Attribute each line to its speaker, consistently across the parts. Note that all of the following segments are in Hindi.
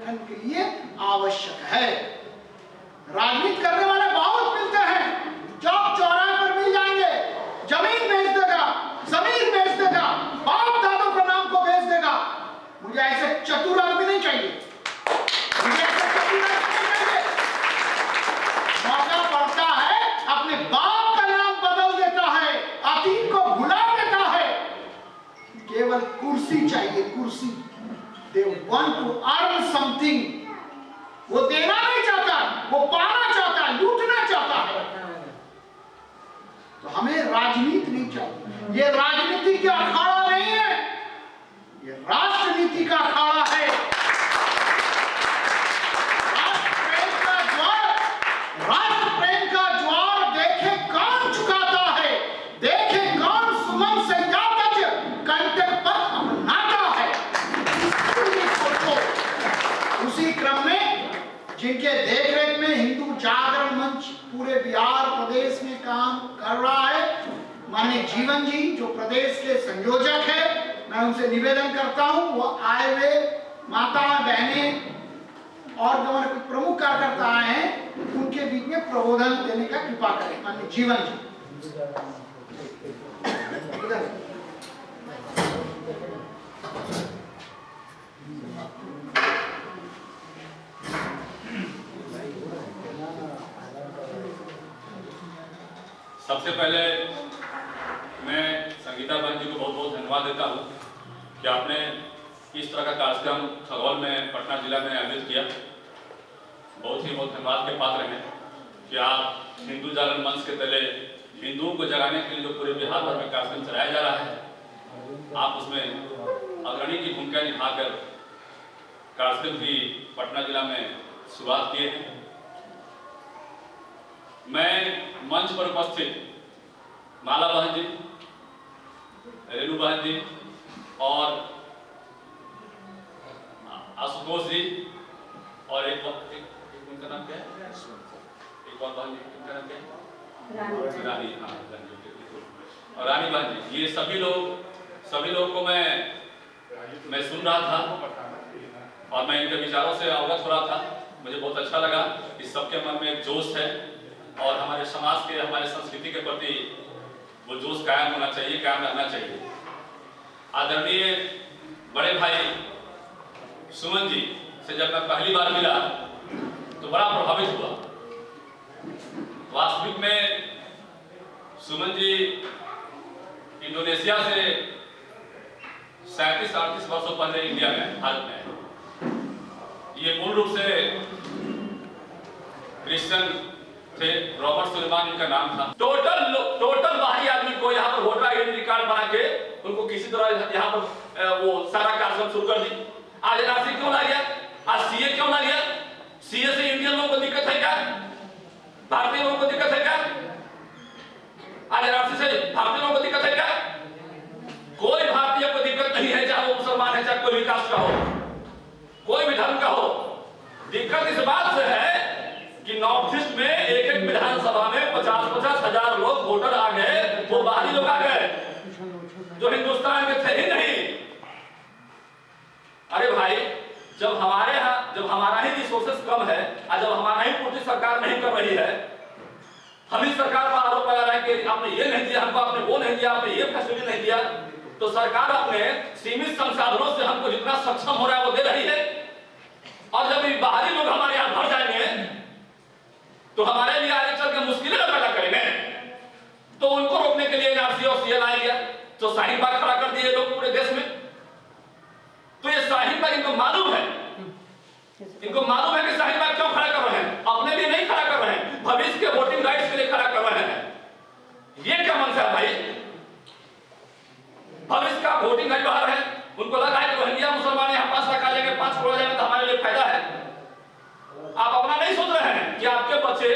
Speaker 1: संगठन के लिए आवश्यक है। राजनीति करने वाले बहुत मिलते हैं, चौक चौराहे पर मिल जाएंगे, जमीन बेच देगा, जमीन बेच देगा, बाप दादों का नाम को बेच देगा। मुझे ऐसे चतुर आदमी नहीं चाहिए, मुझे ऐसे चतुर आदमी नहीं चाहिए। मौका पड़ता है अपने बाप का नाम बदल देता है, अतीत को भुला देता है, केवल कुर्सी चाहिए, कुर्सी। They want to earn something. वो देना नहीं चाहता, वो पाना चाहता है, लूटना चाहता है। तो हमें राजनीति नहीं चाहिए। ये राजनीति का अखाड़ा नहीं है, ये राष्ट्रनीति का अखाड़ा है। राष्ट्र प्रेम का ज्वार देखे कौन चुकाता है, देखे कौन सुमन से जातज कंटक पर अपनाता है। उसी क्रम में जिनके देखरेख में हिंदू जागरण मंच पूरे बिहार प्रदेश में काम कर रहा है, माननीय जीवन जी जो प्रदेश के संयोजक है, मैं उनसे निवेदन करता हूं वो आए हुए माता बहनें और जो हमारे कुछ प्रमुख कार्यकर्ता आए हैं उनके बीच में प्रबोधन देने का कृपा करें। माननीय जीवन जी।
Speaker 2: सबसे पहले मैं संगीता बहन जी को बहुत बहुत धन्यवाद देता हूँ कि आपने इस तरह का कार्यक्रम खगौल में पटना जिला में आयोजित किया। बहुत धन्यवाद के पात्र हैं कि आप हिंदू जागरण मंच के तले हिंदुओं को जगाने के लिए जो पूरे बिहार भर में कार्यक्रम चलाया जा रहा है, आप उसमें अग्रणी की भूमिका निभाकर कार्यक्रम की पटना जिला में शुरुआत किए हैं। मैं मंच पर उपस्थित माला बहन जी, रेणु बहन जी और आशुतोष जी और एक उनका नाम क्या है, एक और बहन जी उनका नाम क्या है, रानी, हाँ और रानी बहन जी, ये सभी लोग को मैं सुन रहा था और मैं इनके विचारों से अवगत हो रहा था। मुझे बहुत अच्छा लगा कि सबके मन में एक जोश है और हमारे समाज के, हमारे संस्कृति के प्रति वो जोश कायम होना चाहिए, कायम रहना चाहिए। आदरणीय बड़े भाई सुमन जी से जब मैं पहली बार मिला तो बड़ा प्रभावित हुआ। वास्तविक में सुमन जी इंडोनेशिया से 37-38 वर्षों पहले इंडिया में, भारत में, ये मूल रूप से क्रिश्चियन थे। रॉबर्ट सुलेमान इनका नाम था। टोटल बाहरी आदमी को यहाँ पर वोटर आइडेंटिटी कार्ड बना के उनको किसी तरह यहाँ पर वो सारा कार्यक्रम शुरू कर दी। आज एनआरसी क्यों ला गया, आज सीए क्यों ला गया? सीए से इंडियन लोगों को दिक्कत है क्या, भारतीय लोगों को दिक्कत है क्या? आज एनआरसी से भारतीय लोगों को दिक्कत है क्या? कोई भारतीय को दिक्कत नहीं है, चाहे वो मुसलमान है, चाहे कोई भी कास्ट का हो, कोई भी धर्म का हो। दिक्कत इस बात से है कि नॉर्थ ईस्ट में एक विधानसभा में 50-50 हजार लोग वोटर आ गए, वो बाहरी लोग आ गए जो हिंदुस्तान के थे ही नहीं। अरे भाई, जब हमारा ही रिसोर्सेस कम है और जब हमारा ही पूर्ति सरकार नहीं कर रही है, हम ही सरकार पर आरोप लगा रहे हैं कि आपने ये नहीं दिया हमको, आपने वो नहीं दिया, आपने ये फैसिलिटी नहीं दिया, तो सरकार अपने सीमित संसाधनों से हमको जितना सक्षम हो रहा है वो दे रही है। और जब ये बाहरी लोग हमारे यहाँ भर जाएंगे तो हमारे लिए आगे चल के मुश्किलें पैदा करेंगे। तो उनको रोकने के लिए एनआरसी और सीए लाया गया, तो शाहीन बाग खड़ा कर दिए लोग पूरे देश में। तो ये शाहीन बाग इनको मालूम है कि शाहीन बाग क्यों खड़ा कर रहे हैं, अपने लिए नहीं खड़ा कर रहे हैं, भविष्य के वोटिंग राइट्स के लिए खड़ा कर रहे हैं। ये क्या मंशा है भाई? भविष्य का वोटिंग राइट बाहर है, उनको लगा है कि रोहिंग्या मुसलमान यहाँ 5 लाख आ जाएंगे, 5 करोड़ आ जाएंगे तो हमारे लिए फायदा है। आप अपना नहीं सोच रहे हैं कि आपके बच्चे,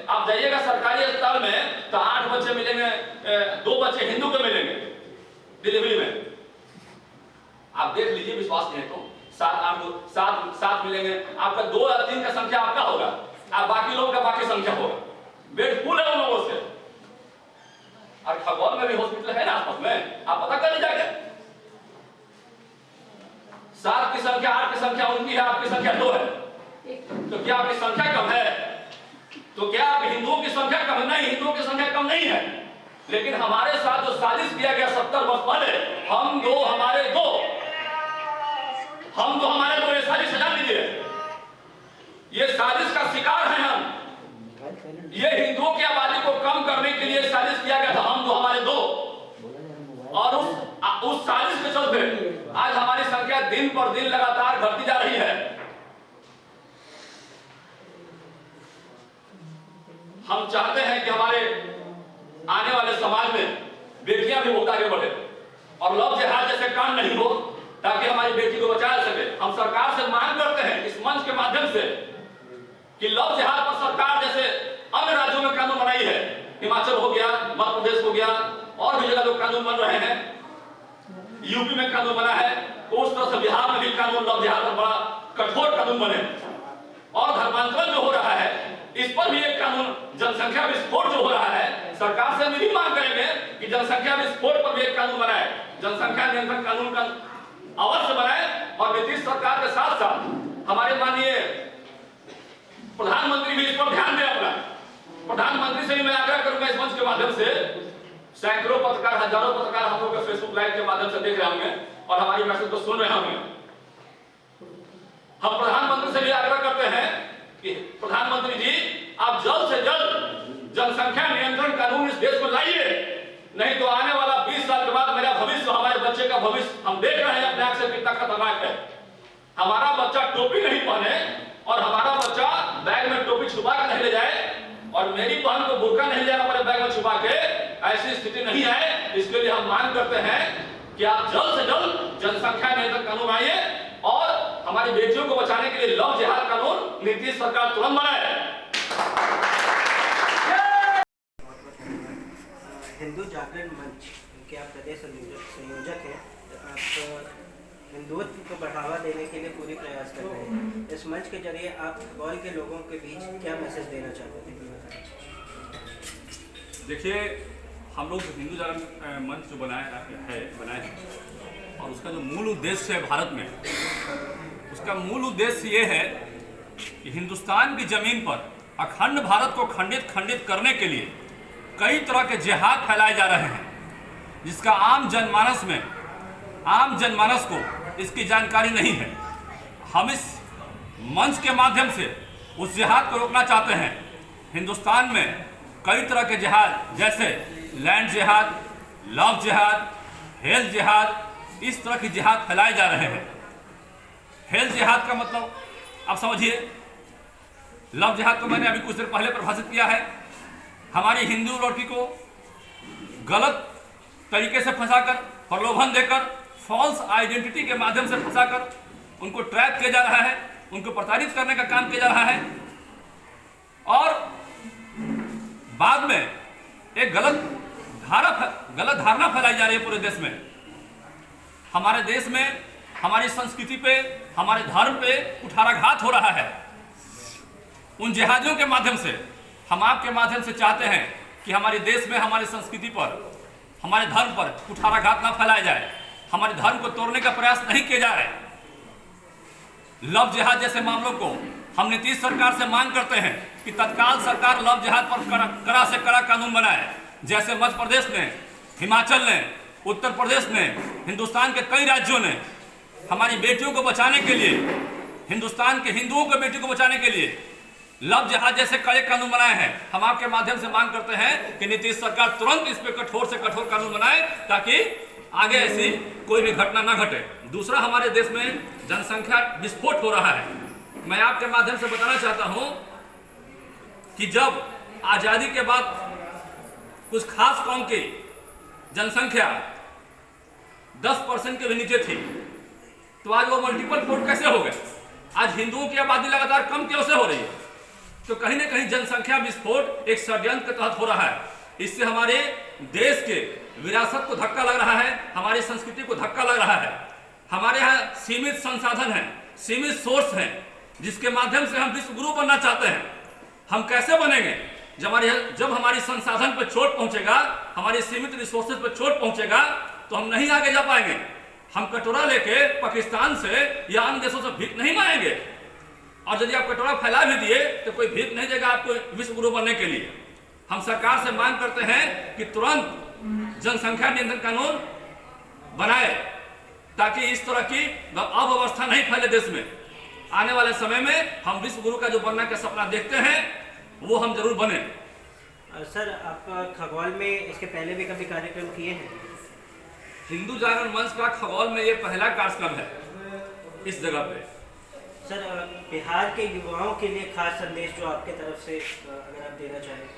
Speaker 2: आप जाइएगा सरकारी अस्पताल में तो 8 बच्चे मिलेंगे, 2 बच्चे हिंदू के मिलेंगे डिलीवरी में। आप देख लीजिए, विश्वास नहीं है तो 7 मिलेंगे, आपका 2 या 3 का संख्या आपका होगा और बाकी लोगों का बाकी संख्या होगा। बेड फुल है उन लोगों से। और खगौल में भी हॉस्पिटल है ना आसपास में, आप पता कर लीजिए। 7 की संख्या 8 की संख्या उनकी है, आपकी संख्या 2 है। हिंदुओं की संख्या कम नहीं है, लेकिन हमारे साथ जो साजिश किया गया 70 वर्ष पहले, हम दो हमारे दो, ये साजिश हटा लीजिए। ये साजिश का शिकार हैं हम। ये हिंदुओं की आबादी को कम करने के लिए साजिश किया गया था, हम दो हमारे दो, और उस साजिश के चलते आज हमारी संख्या दिन पर दिन लगातार घटती जा रही है। हम चाहते हैं कि हमारे आने वाले समाज में बेटियां भी बहुत आगे बढ़े और लव जिहाद जैसे कांड नहीं हो, ताकि हमारी बेटी को बचा सके। हम सरकार से मांग करते हैं इस मंच के माध्यम से कि लव जिहाद पर सरकार जैसे अन्य राज्यों में कानून बनाई है, हिमाचल हो गया, मध्य प्रदेश हो गया, और भी जगह जो कानून बन रहे हैं, यूपी में कानून बना है, तो उस तरह से बिहार में भी कानून लव जिहाद पर बड़ा कठोर कानून बने। और धर्मांतरण जो हो रहा है, इस पर भी एक कानून, जनसंख्या विस्फोट जो हो रहा है, सरकार से हम यही मांग करेंगे कि जनसंख्या विस्फोट पर भी एक कानून बनाए, जनसंख्या नियंत्रण कानून का अवश्य बनाए। और नीतीश सरकार के साथ साथ हमारे माननीय प्रधानमंत्री भी इस पर ध्यान दें अपना। प्रधानमंत्री से भी मैं आग्रह करूंगा इस मंच के माध्यम से, सैकड़ों पत्रकार, हजारों पत्रकार हम लोग के फेसबुक लाइव के माध्यम से देख रहे होंगे और हमारी मैसेज को सुन रहे होंगे। हम प्रधानमंत्री से भी आग्रह करते हैं कि प्रधानमंत्री जी, आप जल्द से जल्द जनसंख्या नियंत्रण कानून इस देश में लाइए, नहीं तो आने वाला 20 साल के बाद मेरा भविष्य, हमारे बच्चे का भविष्य हम देख रहे हैं अपने आंख से कितना खतरनाक है। हमारा बच्चा टोपी नहीं पहने और हमारा बच्चा बैग में टोपी छुपा कर नहीं ले जाए, और मेरी बहन को बुर्का नहीं ले जाना पड़े बैग में छुपा के, ऐसी स्थिति नहीं है। इसके लिए हम मांग करते हैं कि आप जल्द से जल्द जनसंख्या नियंत्रण कानून आइए और हमारी बेटियों को बचाने के लिए लव जिहाद कानून नीतीश सरकार तुरंत बनाए।
Speaker 3: हिंदू जागरण मंच के आप प्रदेश संयोजक हैं। आप हिंदुत्व को बढ़ावा देने के लिए पूरी प्रयास कर रहे हैं। इस मंच के जरिए आप गौर के लोगों के बीच क्या मैसेज देना चाहते थे?
Speaker 4: देखिए, हम लोग हिंदू जागरण मंच जो बनाए हैं और उसका जो मूल उद्देश्य है भारत में, उसका मूल उद्देश्य ये है कि हिंदुस्तान की जमीन पर अखंड भारत को खंडित करने के लिए कई तरह के जिहाद फैलाए जा रहे हैं, जिसका आम जनमानस को इसकी जानकारी नहीं है। हम इस मंच के माध्यम से उस जिहाद को रोकना चाहते हैं। हिंदुस्तान में कई तरह के जिहाद, जैसे लैंड जिहाद, लव जिहाद, हेल्थ जिहाद, इस तरह की जिहाद फैलाए जा रहे हैं। हेल्थ जिहाद का मतलब आप समझिए, लव जिहाद को मैंने अभी कुछ देर पहले परिभाषित किया है। हमारी हिंदू लड़की को गलत तरीके से फंसाकर, प्रलोभन देकर, फॉल्स आइडेंटिटी के माध्यम से फंसाकर उनको ट्रैप किया जा रहा है, उनको प्रताड़ित करने का काम किया जा रहा है, और बाद में एक गलत धारणा फैलाई जा रही है पूरे देश में। हमारे देश में हमारी संस्कृति पे, हमारे धर्म पे कुठाराघात हो रहा है। उन जिहादियों के माध्यम से हम आपके माध्यम से चाहते हैं कि हमारे देश में हमारी संस्कृति पर, हमारे धर्म पर कुठाराघात ना फैलाया जाए, हमारे धर्म को तोड़ने का प्रयास नहीं किया जा रहा है। लव जिहाद जैसे मामलों को हम नीतीश सरकार से मांग करते हैं कि तत्काल सरकार लव जिहाद पर कड़ा से कड़ा कानून बनाए, जैसे मध्य प्रदेश ने, हिमाचल ने, उत्तर प्रदेश ने, हिंदुस्तान के कई राज्यों ने हमारी बेटियों को बचाने के लिए, हिंदुस्तान के हिंदुओं को बेटी को बचाने के लिए लव जिहाद जैसे कड़े कानून बनाए हैं। हम आपके माध्यम से मांग करते हैं कि नीतीश सरकार तुरंत इस पे कठोर से कठोर कानून बनाए, ताकि आगे ऐसी कोई भी घटना ना घटे। दूसरा, हमारे देश में जनसंख्या विस्फोट हो रहा है। मैं आपके माध्यम से बताना चाहता हूं कि जब आजादी के बाद कुछ खास कौम की जनसंख्या 10% के भी नीचे थी, तो आज वो मल्टीपल फोल्ड कैसे हो गए? आज हिंदुओं की आबादी लगातार कम क्यों से हो रही है? तो कहीं ना कहीं जनसंख्या विस्फोट एक षड्यंत्र के तहत हो रहा है। इससे हमारे देश के विरासत को धक्का लग रहा है, हमारी संस्कृति को धक्का लग रहा है। हमारे यहाँ सीमित संसाधन हैं, सीमित सोर्स हैं, जिसके माध्यम से हम विश्व गुरु बनना चाहते हैं। हम कैसे बनेंगे? जब हमारी संसाधन पर चोट पहुंचेगा, हमारी सीमित रिसोर्सेज पर चोट पहुंचेगा, तो हम नहीं आगे जा पाएंगे। हम कटोरा लेके पाकिस्तान से या अन्य देशों से भीख नहीं मांगेंगे, और यदि आप कटोरा फैला भी दिए तो कोई भीख नहीं देगा आपको विश्व गुरु बनने के लिए। हम सरकार से मांग करते हैं कि तुरंत जनसंख्या नियंत्रण कानून बनाए, ताकि इस तरह की अव्यवस्था नहीं फैले देश में। आने वाले समय में हम विश्व गुरु का जो बनने का सपना देखते हैं वो हम जरूर बने।
Speaker 3: सर, आप खगौल में इसके पहले भी कभी कार्यक्रम किए हैं?
Speaker 4: हिंदू जागरण मंच का खगौल में ये पहला कार्यक्रम है इस जगह पे।
Speaker 3: सर, बिहार के युवाओं के लिए खास संदेश जो आपके तरफ से अगर आप देना चाहें।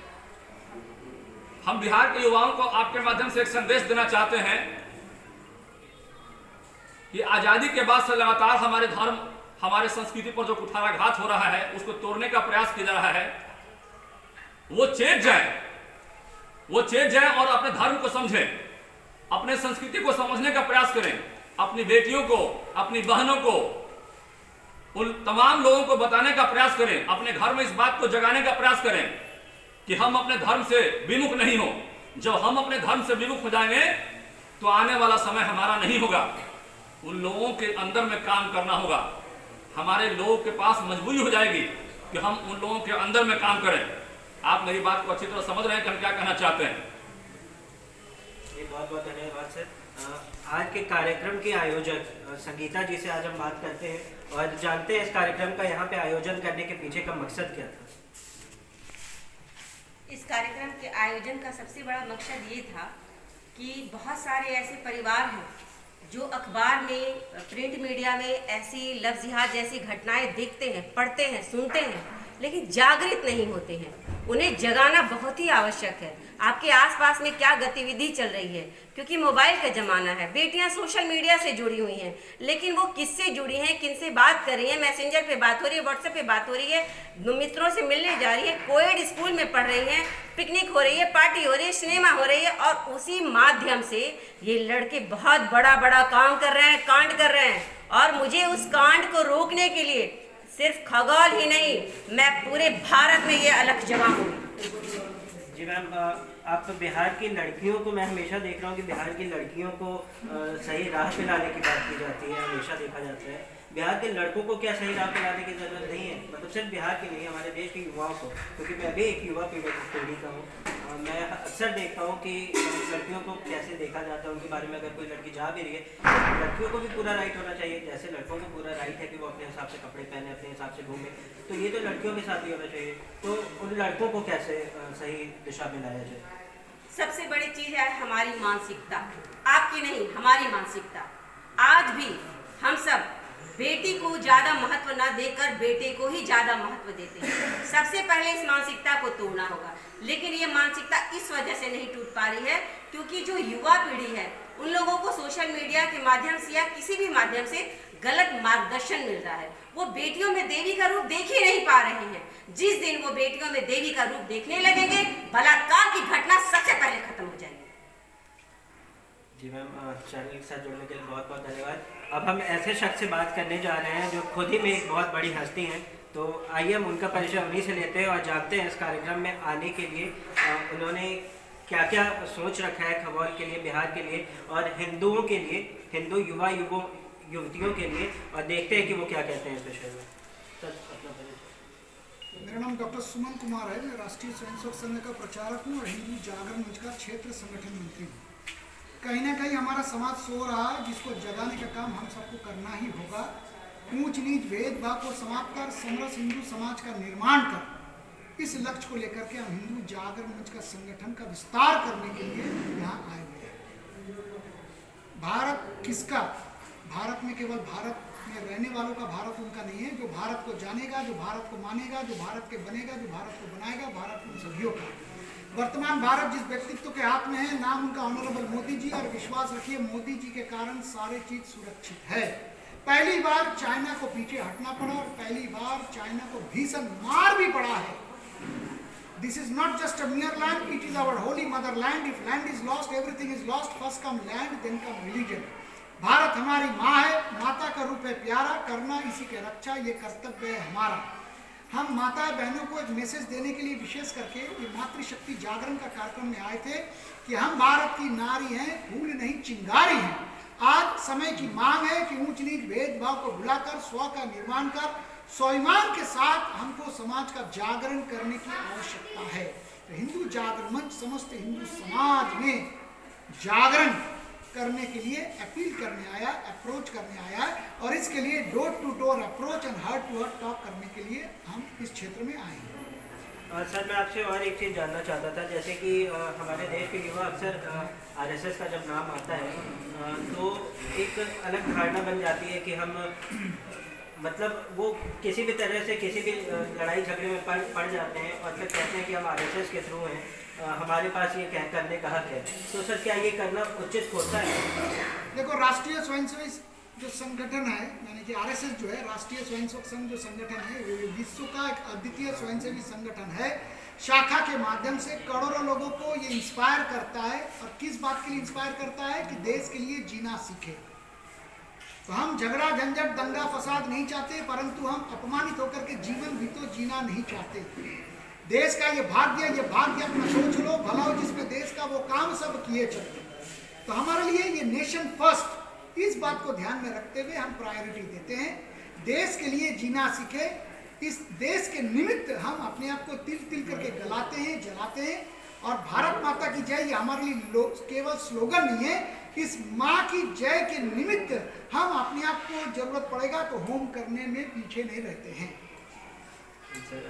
Speaker 4: हम बिहार के युवाओं को आपके माध्यम से एक संदेश देना चाहते हैं कि आजादी के बाद से लगातार हमारे धर्म, हमारे संस्कृति पर जो कुठाराघात हो रहा है, उसको तोड़ने का प्रयास किया जा रहा है। वो चेत जाए और अपने धर्म को समझें, अपने संस्कृति को समझने का प्रयास करें, अपनी बेटियों को, अपनी बहनों को, उन तमाम लोगों को बताने का प्रयास करें, अपने घर में इस बात को जगाने का प्रयास करें कि हम अपने धर्म से विमुख नहीं हो। जब हम अपने धर्म से विमुख हो जाएंगे तो आने वाला समय हमारा नहीं होगा। उन लोगों के अंदर में काम करना होगा। हमारे लोगों के पास मजबूरी हो जाएगी कि हम उन लोगों के अंदर में काम करें। आप मेरी बात को अच्छी तरह समझ रहे हैं कि हम क्या कहना चाहते हैं।
Speaker 3: बहुत बहुत धन्यवाद सर। आज के कार्यक्रम के आयोजक संगीता जी से आज हम बात करते हैं और जानते हैं इस कार्यक्रम का यहाँ पे आयोजन करने के पीछे का मकसद क्या था।
Speaker 5: इस कार्यक्रम के आयोजन का सबसे बड़ा मकसद ये था कि बहुत सारे ऐसे परिवार हैं जो अखबार में, प्रिंट मीडिया में ऐसी लफ्ज़ जिहाद जैसी घटनाएं देखते हैं, पढ़ते हैं, सुनते हैं, लेकिन जागृत नहीं होते हैं। उन्हें जगाना बहुत ही आवश्यक है। आपके आसपास में क्या गतिविधि चल रही है, क्योंकि मोबाइल का ज़माना है। बेटियां सोशल मीडिया से जुड़ी हुई हैं, लेकिन वो किससे जुड़ी हैं, किनसे बात कर रही हैं? मैसेंजर पे बात हो रही है, व्हाट्सएप पे बात हो रही है, मित्रों से मिलने जा रही है, कोएड स्कूल में पढ़ रही हैं, पिकनिक हो रही है, पार्टी हो रही है, सिनेमा हो रही है, और उसी माध्यम से ये लड़के बहुत बड़ा बड़ा काम कर रहे हैं, कांड कर रहे हैं। और मुझे उस कांड को रोकने के लिए सिर्फ खगौल ही नहीं, मैं पूरे भारत में ये अलख जमाऊंगी।
Speaker 3: जी मैम, आप तो बिहार की लड़कियों को, मैं हमेशा देख रहा हूँ कि बिहार की लड़कियों को सही राह पे लाने की बात की जाती है, हमेशा देखा जाता है। बिहार के लड़कों को क्या सही राह पे लाने की ज़रूरत नहीं है? मतलब सिर्फ बिहार के नहीं, हमारे देश के युवाओं को, क्योंकि मैं भी एक युवा पीढ़ी का हूँ। मैं अक्सर देखता हूँ कि लड़कियों को कैसे देखा जाता है, उनके बारे में अगर कोई लड़की जा भी रही है तो लड़कियों को भी पूरा राइट होना चाहिए, जैसे लड़कों को पूरा राइट है कि वो अपने हिसाब से कपड़े पहने, अपने हिसाब से घूमे, तो ये तो लड़कियों के साथ ही होना चाहिए। तो उन लड़कों को कैसे सही दिशा में लाया जाए?
Speaker 5: सबसे बड़ी चीज़ है हमारी मानसिकता, आपकी नहीं, हमारी मानसिकता। आज भी हम सब बेटी को ज़्यादा महत्व ना देकर बेटे को ही ज़्यादा महत्व देते हैं। सबसे पहले इस मानसिकता को तोड़ना होगा, लेकिन ये मानसिकता इस वजह से नहीं टूट पा रही है क्योंकि जो युवा पीढ़ी है उन लोगों को सोशल मीडिया के माध्यम से या किसी भी माध्यम से गलत मार्गदर्शन मिल रहा है। वो बेटियों में देवी का रूप देख ही नहीं पा रहे हैं। जिस दिन वो बेटियों में देवी का रूप देखने लगेंगे, बलात्कार की घटना सबसे पहले खत्म हो जाएगी।
Speaker 3: जी मैम, चैनल के साथ जुड़ने के लिए बहुत बहुत धन्यवाद। अब हम ऐसे शख्स से बात करने जा रहे हैं जो खुद ही में एक बहुत बड़ी हस्ती हैं, तो आइए हम उनका परिचय उन्हीं से लेते हैं और जानते हैं इस कार्यक्रम में आने के लिए उन्होंने क्या क्या सोच रखा है खगौल के लिए, बिहार के लिए और हिंदुओं के लिए, हिंदू युवतियों के लिए, और देखते हैं कि वो क्या कहते हैं इस विषय में। सर, अपना परिचय।
Speaker 1: मेरा नाम डॉक्टर सुमन कुमार है। मैं राष्ट्रीय स्वयंसेवक संघ का प्रचारक हूँ और हिंदू जागरण मंच का क्षेत्र संगठन मंत्री हूँ। कहीं ना कहीं हमारा समाज सो रहा है, जिसको जगाने का काम हम सबको करना ही होगा। ऊंच नीच भेदभाव को समाप्त कर समरस हिंदू समाज का निर्माण कर, इस लक्ष्य को लेकर के हम हिंदू जागरण मंच का संगठन का विस्तार करने के लिए यहाँ आए हुए हैं। भारत किसका? भारत में केवल भारत में रहने वालों का भारत उनका नहीं है। जो भारत को जानेगा, जो भारत को मानेगा, जो भारत के बनेगा, जो भारत को बनाएगा, भारत उन सभियों का। वर्तमान भारत जिस व्यक्तित्व के हाथ में है, नाम उनका ऑनरेबल मोदी जी, और विश्वास रखिए मोदी जी के कारण सारी चीज सुरक्षित है। पहली बार चाइना को पीछे हटना पड़ा और पहली बार चाइना को भीषण मार भी पड़ा है। This is not just a mere land, it is our holy mother land. If land is lost, everything is lost. First come land, then come religion. Bharat हमारी माँ है, माता का रूप है प्यारा, करना इसी के रक्षा ये कर्तव्य है हमारा। हम माता बहनों को एक मैसेज देने के लिए विशेष करके ये मातृशक्ति जागरण का कार्यक्रम में आए थे कि हम भारत की नारी हैं, फूल नहीं चिंगारी हैं। आज समय की मांग है कि ऊंच नीच भेदभाव को भुलाकर स्व का निर्माण कर स्वाभिमान के साथ हमको समाज का जागरण करने की आवश्यकता है। तो हिंदू जागरण मंच समस्त हिंदू समाज में जागरण करने के लिए अपील करने आया, अप्रोच करने आया, और इसके लिए door to door approach and heart to heart talk करने के लिए हम इस क्षेत्र में आए हैं।
Speaker 3: सर, मैं आपसे और एक चीज़ जानना चाहता था, जैसे कि हमारे देश के युवा अक्सर आरएसएस का जब नाम आता है तो एक अलग धारणा बन जाती है कि हम मतलब वो किसी भी तरह से किसी भी लड़ाई झगड़े में पड़ जाते हैं और फिर कहते हैं कि हम आरएसएस के थ्रू हैं, हमारे पास ये करने का हक है। तो सर, क्या ये करना उचित होता है?
Speaker 1: देखो, राष्ट्रीय स्वयंसेवी जो संगठन है, यानी कि आरएसएस जो है, राष्ट्रीय स्वयंसेवक संघ जो संगठन है, वो विश्व का एक अद्वितीय स्वयंसेवी संगठन है। शाखा के माध्यम से करोड़ों लोगों को ये इंस्पायर करता है, और किस बात के लिए इंस्पायर करता है कि देश के लिए जीना सीखे। तो हम झगड़ा झंझट दंगा फसाद नहीं चाहते, परंतु हम अपमानित होकर के जीवन भी तो जीना नहीं चाहते। देश का ये भाग्य अपना सोच लो, भला हो जिसमें देश का वो काम सब किए चलते। तो हमारे लिए ये नेशन फर्स्ट, इस बात को ध्यान में रखते हुए हम प्रायोरिटी देते हैं। देश के लिए जीना सीखे, इस देश के निमित्त हम अपने आप को तिल तिल करके गलाते हैं, जलाते हैं। और भारत माता की जय ये हमारे लिए केवल स्लोगन नहीं है, इस माँ की जय के निमित्त हम अपने आप को जरूरत पड़ेगा तो होम करने में पीछे नहीं रहते हैं।
Speaker 3: सर,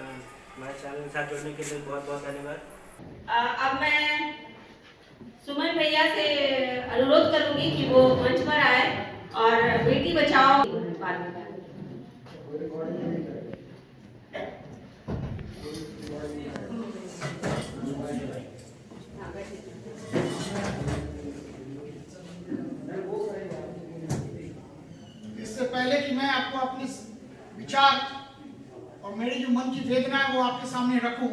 Speaker 3: हमारे चैनल के साथ जुड़ने के लिए बहुत बहुत धन्यवाद।
Speaker 5: अब मैं सुमन भैया से अनुरोध करूंगी कि वो मंच पर आए और बेटी बचाओ बात बताएं।
Speaker 1: इससे पहले कि मैं आपको अपनी विचार और मेरी जो मन की वेदना है वो आपके सामने रखूं,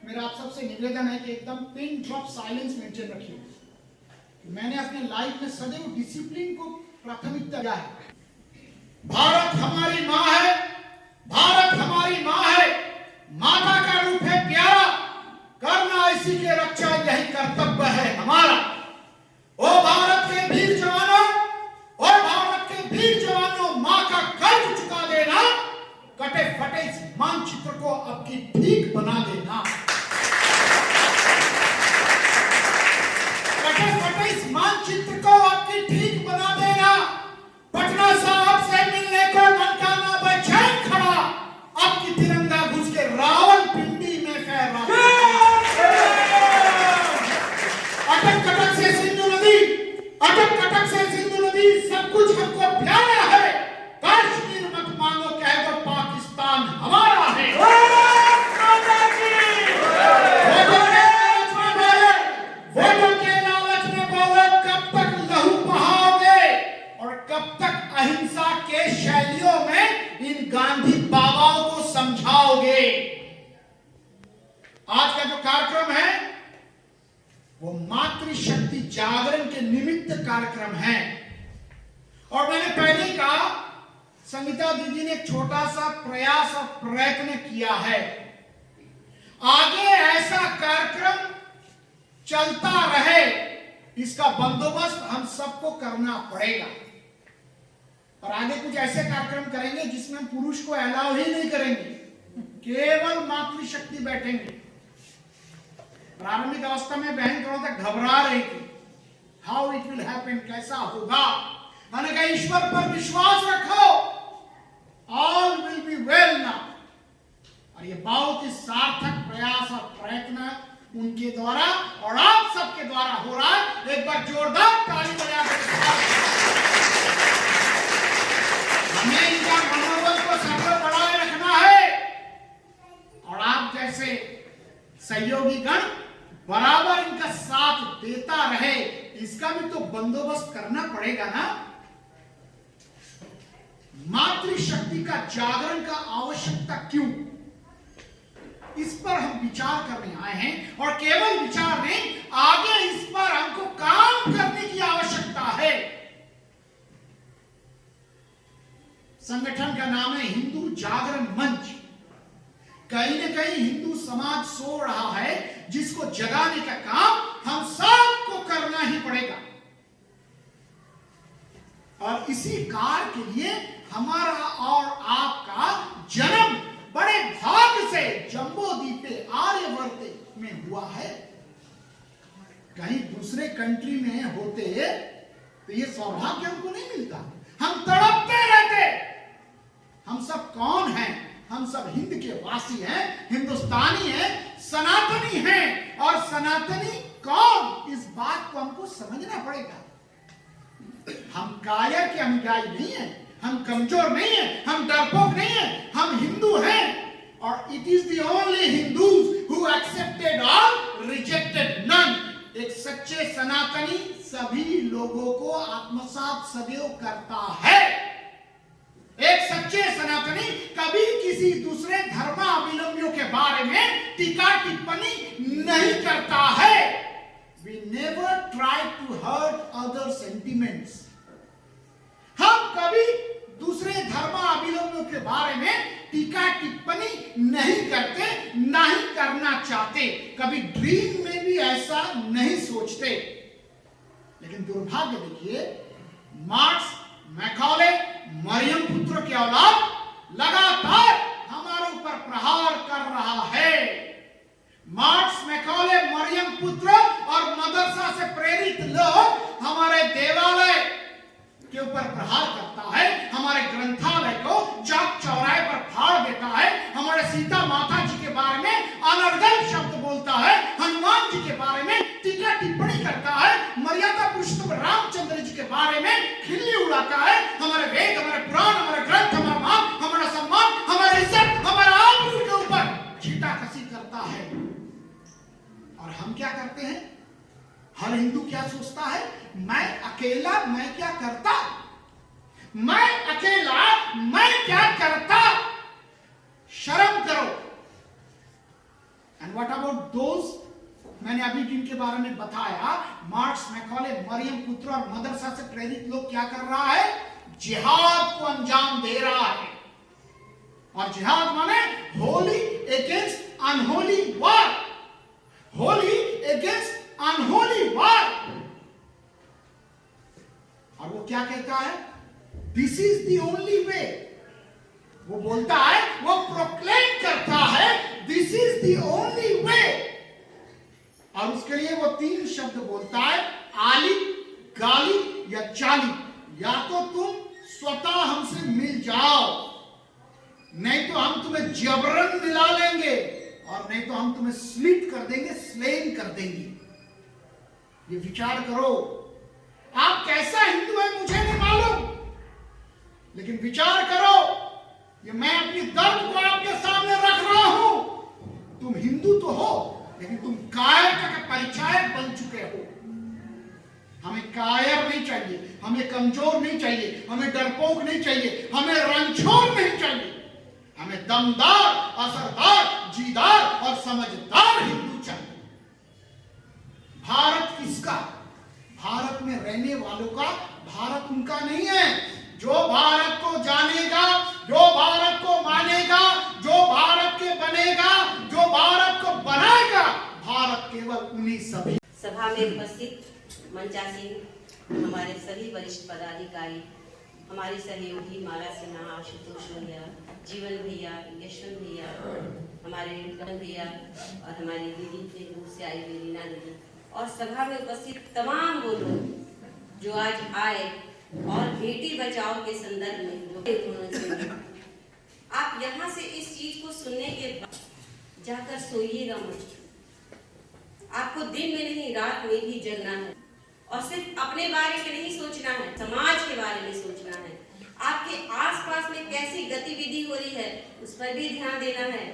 Speaker 1: मेरा आप सबसे निवेदन है कि एकदम पिन ड्रॉप साइलेंस मेंटेन रखिए। मैंने अपने लाइफ में सदैव डिसिप्लिन को प्राथमिकता दिया है। भारत हमारी माँ है, भारत हमारी माँ है, माता का रूप है प्यारा, करना इसी के रक्षा यही कर्तव्य है हमारा। ओ भारत के वीर जवानों, ओ भारत के वीर जवानों, माँ का कर्ज चुका देना, कटे फटे इस मानचित्र को अब की ठीक बना देना। कटे फटे इस मानचित्र को अब की ठीक बना देना। पटना साहब से मिलने को मन का ना बेचैन खड़ा, अब की तिरंगा घुस के रावण पिंडी में फहरा। अटक कटक से सिंधु नदी, अटक कटक से सिंधु नदी, सब कुछ हमको प्यारा है। कश्मीर मत मांगो, कह दो पाकिस्तान हमारा है। वोटों के लालच में बोलो, कब तक लहू बहाओगे और कब तक अहिंसा के शैलियों में इन गांधी बाबाओं को समझाओगे। आज का जो कार्यक्रम है वो मातृशक्ति जागरण के निमित्त कार्यक्रम है। और मैंने पहले ही कहा, संगीता दीदी ने एक छोटा सा प्रयास और प्रयत्न किया है। आगे ऐसा कार्यक्रम चलता रहे, इसका बंदोबस्त हम सबको करना पड़ेगा। और आगे कुछ ऐसे कार्यक्रम करेंगे जिसमें हम पुरुष को अलाउ ही नहीं करेंगे, केवल मातृशक्ति बैठेंगे। प्रारंभिक अवस्था में बहन थोड़ा सा घबरा रही थी, हाउ इट विल हैपन, कैसा होगा। मैंने कहा ईश्वर पर विश्वास रखो, all will be well now. और ये बहुत ही सार्थक प्रयास और प्रयत्न उनके द्वारा और आप सबके द्वारा हो रहा है। एक बार जोरदार ताली बजा कर हमें इनका मनोबल को सबको बढ़ाए रखना है। और आप जैसे सहयोगी गण बराबर इनका साथ देता रहे, इसका भी तो बंदोबस्त करना पड़ेगा ना। मातृशक्ति का जागरण का आवश्यकता क्यों, इस पर हम विचार करने आए हैं। और केवल विचार नहीं, आगे इस पर हमको काम करने की आवश्यकता है। संगठन का नाम है हिंदू जागरण मंच। कहीं न कहीं हिंदू समाज सो रहा है, जिसको जगाने का काम हम सबको करना ही पड़ेगा। और इसी कार्य के लिए हमारा और आपका जन्म बड़े भाग्य से जम्बो द्वीपे आर्यवर्त में हुआ है? कहीं दूसरे कंट्री में होते तो ये सौभाग्य हमको नहीं मिलता। हम तड़पते रहते। हम सब कौन हैं? हम सब हिंद के वासी हैं, हिंदुस्तानी हैं, सनातनी हैं। और सनातनी कौन, इस बात को हमको समझना पड़ेगा। हम कायर के अनुयायी नहीं हैं, हम कमजोर नहीं हैं, हम डरपोक नहीं हैं, हम हिंदू हैं। और it is the only Hindus who accepted और रिजेक्टेड नन। एक सच्चे सनातनी सभी लोगों को आत्मसात सदैव करता है। एक सच्चे सनातनी कभी किसी दूसरे धर्मावलंबियों के बारे में टीका टिप्पणी नहीं करता है। We never try to hurt other sentiments. हम कभी दूसरे धर्मावलंबियों के बारे में टीका टिप्पणी नहीं करते, नहीं करना चाहते, कभी ड्रीम में भी ऐसा नहीं सोचते। लेकिन दुर्भाग्य देखिए, मार्क्स, मैकॉले, मरियम पुत्र के औलाद लगातार हमारे ऊपर प्रहार कर रहा है। मार्क्स, मैकॉले, मरियम पुत्र और मदरसा से प्रेरित लोग हमारे देवालय के ऊपर प्रहार करता है, हमारे ग्रंथालय को चौक चौराहे पर फाड़ देता है, हमारे सीता माता जी के बारे में अनर्गल शब्द बोलता है, हनुमान जी के बारे में टीका टिप्पणी करता है, मर्यादा पुरुषोत्तम रामचंद्र जी के बारे में खिल्ली उड़ाता है। हमारे वेद, हमारे पुराण, हमारे ग्रंथ, हमारा मान, हमारा सम्मान, हमारी इज्जत, हमारा आबरू के ऊपर छीटाकसी करता है। और हम क्या करते हैं? हर हिंदू क्या सोचता है? मैं अकेला मैं क्या करता? मैं अकेला मैं क्या करता? शर्म करो। एंड व्हाट अबाउट दोज, मैंने अभी जिनके बारे में बताया, मार्क्स, मैकॉले, मरियम पुत्र और मदरसा से प्रेरित लोग क्या कर रहा है? जिहाद को अंजाम दे रहा है। और जिहाद माने Holi against unholy war, Holi against unholy war. और वो क्या कहता है? This is the only way. वो बोलता है, वो प्रोक्लेम करता है, this is the only way. और उसके लिए वो 3 शब्द बोलता है, आली, गाली या चाली। या तो तुम स्वतः हमसे मिल जाओ, नहीं तो हम तुम्हें जबरन मिला लेंगे, और नहीं तो हम तुम्हें स्लिट कर देंगे, स्लेन कर देंगे। ये विचार करो। आप कैसा हिंदू है मुझे नहीं मालूम, लेकिन विचार करो, ये मैं अपनी दर्द को आपके सामने रख रहा हूं। तुम हिंदू तो हो, लेकिन तुम कायर का परिचायक बन चुके हो। हमें कायर नहीं चाहिए, हमें कमजोर नहीं चाहिए, हमें डरपोक नहीं चाहिए, हमें रंछोड़ नहीं चाहिए। हमें दमदार, असरदार, जीदार और समझदार हिंदू चाहिए। भारत किसका? भारत में रहने वालों का। भारत उनका नहीं है। जो भारत को जानेगा, जो भारत को मानेगा, जो भारत के बनेगा, जो भारत को बनाएगा, भारत केवल उन्हीं सभी।
Speaker 5: सभा में उपस्थित मंचासीन हमारे सभी वरिष्ठ पदाधिकारी, हमारी सहयोगी माला सिन्हा, आशुतोष भैया, जीवन भैया, यशवंत भैया, हमारे गण भैया और हमारी दीदी के दूर से आई हुई रीना दीदी, और सभा में उपस्थित तमाम वो लोग जो आज आए और बेटी बचाओ के संदर्भ में जो आप यहाँ से इस चीज को सुनने के बाद जाकर सोइएगा मत। आपको दिन में नहीं, रात में भी जगना है, और सिर्फ अपने बारे में नहीं सोचना है, समाज के बारे में सोचना है। आपके आसपास में कैसी गतिविधि हो रही है उस पर भी ध्यान देना है।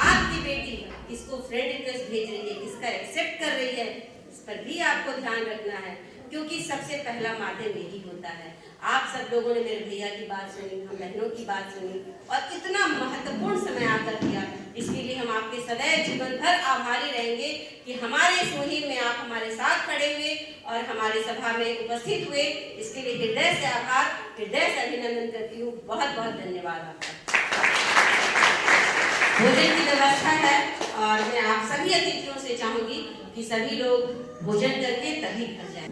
Speaker 5: आपकी बेटी किसको फ्रेंड रिक्वेस्ट भेज रही है, किसका एक्सेप्ट कर रही है, इस पर भी आपको ध्यान रखना है, क्योंकि सबसे पहला माध्यम यही होता है। आप सब लोगों ने मेरे भैया की बात सुनी, हम बहनों की बात सुनी, और इतना महत्वपूर्ण समय आकर दिया। इसके लिए हम आपके सदैव जीवन भर आभारी रहेंगे कि हमारे इस मुहिम में आप हमारे साथ खड़े हुए और हमारे सभा में उपस्थित हुए। इसके लिए हृदय से आभार, हृदय से अभिनंदन करती हूँ। बहुत बहुत धन्यवाद आपका। भोजन की व्यवस्था है और मैं आप सभी अतिथियों से चाहूंगी कि सभी लोग भोजन करके तभी घर जाएं।